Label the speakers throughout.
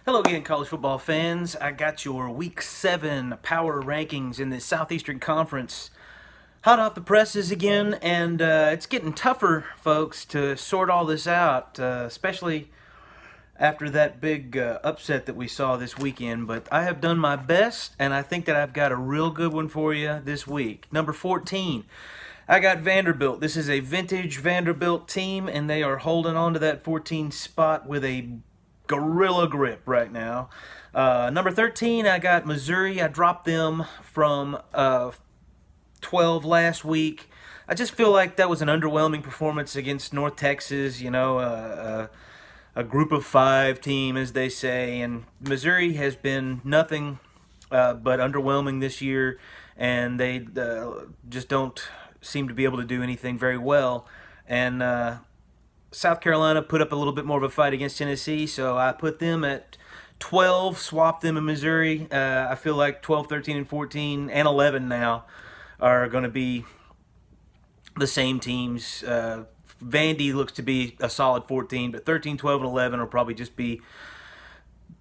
Speaker 1: Hello again, college football fans. I got your Week 7 power rankings in the Southeastern Conference hot off the presses again, and it's getting tougher, folks, to sort all this out, especially after that big upset that we saw this weekend. But I have done my best, and I think that I've got a real good one for you this week. Number 14. I got Vanderbilt. This is a vintage Vanderbilt team, and they are holding on to that 14 spot with a gorilla grip right now. Number 13, I got Missouri. I dropped them from 12 last week. I just feel like that was an underwhelming performance against North Texas, a group of five team, as they say. And Missouri has been nothing but underwhelming this year, and they just don't seem to be able to do anything very well. And South Carolina put up a little bit more of a fight against Tennessee, so I put them at 12, swapped them in Missouri. I feel like 12, 13, and 14, and 11 now are going to be the same teams. Vandy looks to be a solid 14, but 13, 12, and 11 will probably just be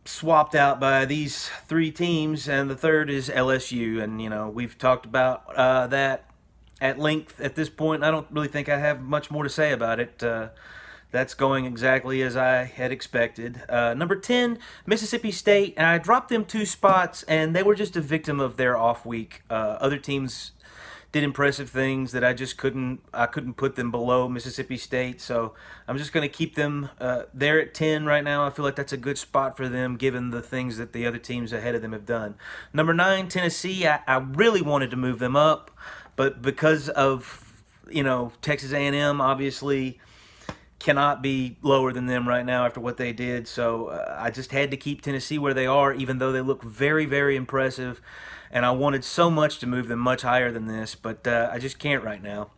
Speaker 1: swapped out by these three teams, and the third is LSU. And, we've talked about that at length at this point. I don't really think I have much more to say about it. That's going exactly as I had expected. Number 10, Mississippi State. And I dropped them 2 spots, and they were just a victim of their off week. Other teams did impressive things that I couldn't put them below Mississippi State. So I'm just going to keep them there at 10 right now. I feel like that's a good spot for them given the things that the other teams ahead of them have done. Number 9, Tennessee. I really wanted to move them up, but because of, Texas A&M, obviously cannot be lower than them right now after what they did. So I just had to keep Tennessee where they are, even though they look very, very impressive. And I wanted so much to move them much higher than this, but I just can't right now.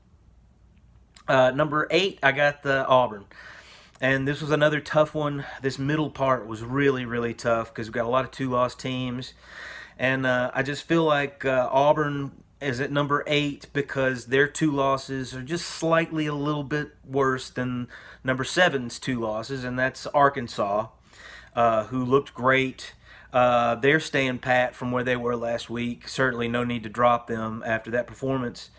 Speaker 1: Number 8, I got the Auburn. And this was another tough one. This middle part was really, really tough because we've got a lot of 2-loss teams. And I just feel like Auburn is at number 8 because their 2 losses are just slightly a little bit worse than number 7's 2 losses, and that's Arkansas, who looked great. They're staying pat from where they were last week. Certainly no need to drop them after that performance.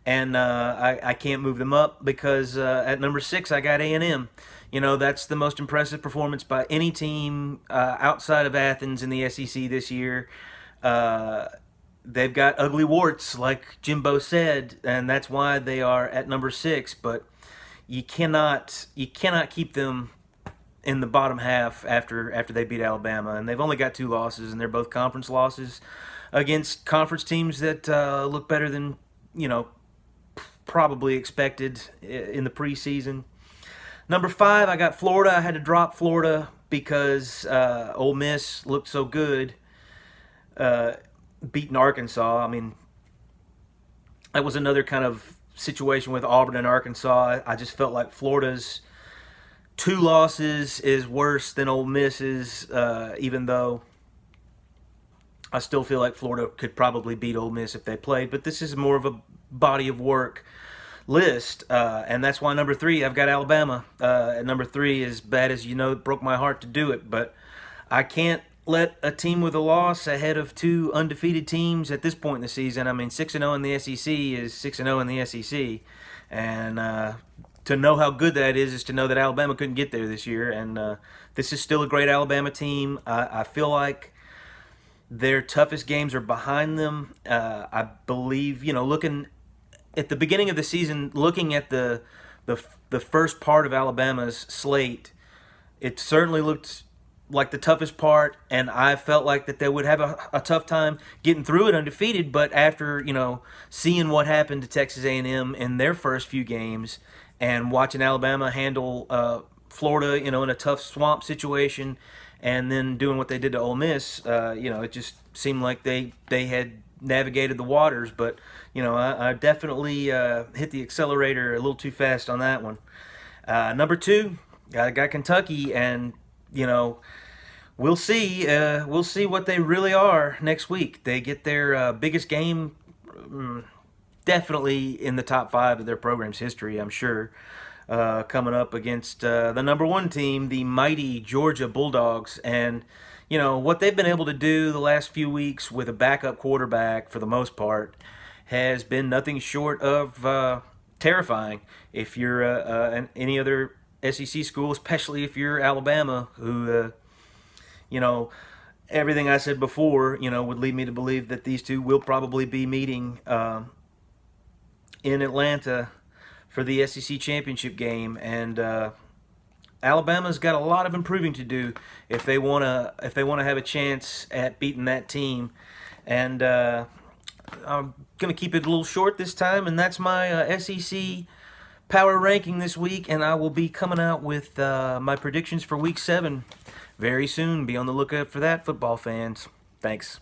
Speaker 1: And I can't move them up because at number 6 I got A&M. That's the most impressive performance by any team outside of Athens in the SEC this year. They've got ugly warts, like Jimbo said, and that's why they are at number 6. But you cannot keep them in the bottom half after they beat Alabama, and they've only got 2 losses, and they're both conference losses against conference teams that look better than probably expected in the preseason. Number 5, I got Florida. I had to drop Florida because Ole Miss looked so good. Beating Arkansas. I mean, that was another kind of situation with Auburn and Arkansas. I just felt like Florida's 2 losses is worse than Ole Miss's, even though I still feel like Florida could probably beat Ole Miss if they played. But this is more of a body of work list, and that's why number 3, I've got Alabama. At number 3, as bad as it broke my heart to do it, but I can't let a team with a loss ahead of 2 undefeated teams at this point in the season. I mean, 6-0 in the SEC is 6-0 in the SEC, and to know how good that is to know that Alabama couldn't get there this year. And this is still a great Alabama team. I feel like their toughest games are behind them. I believe, looking at the beginning of the season, looking at the first part of Alabama's slate, it certainly looked like the toughest part, and I felt like that they would have a tough time getting through it undefeated. But after seeing what happened to Texas A&M in their first few games, and watching Alabama handle Florida, in a tough swamp situation, and then doing what they did to Ole Miss, it just seemed like they had navigated the waters. But I definitely hit the accelerator a little too fast on that one. Number 2, I got Kentucky, and we'll see. We'll see what they really are next week. They get their biggest game, definitely in the top 5 of their program's history, I'm sure. coming up against the number one team, the mighty Georgia Bulldogs. And, you know, what they've been able to do the last few weeks with a backup quarterback, for the most part, has been nothing short of terrifying. If you're any other SEC school, especially if you're Alabama, who, you know, everything I said before, you know, would lead me to believe that these two will probably be meeting in Atlanta for the SEC championship game, and Alabama's got a lot of improving to do if they wanna have a chance at beating that team. And I'm gonna keep it a little short this time, and that's my SEC power ranking this week. And I will be coming out with my predictions for Week 7 very soon. Be on the lookout for that, football fans. Thanks.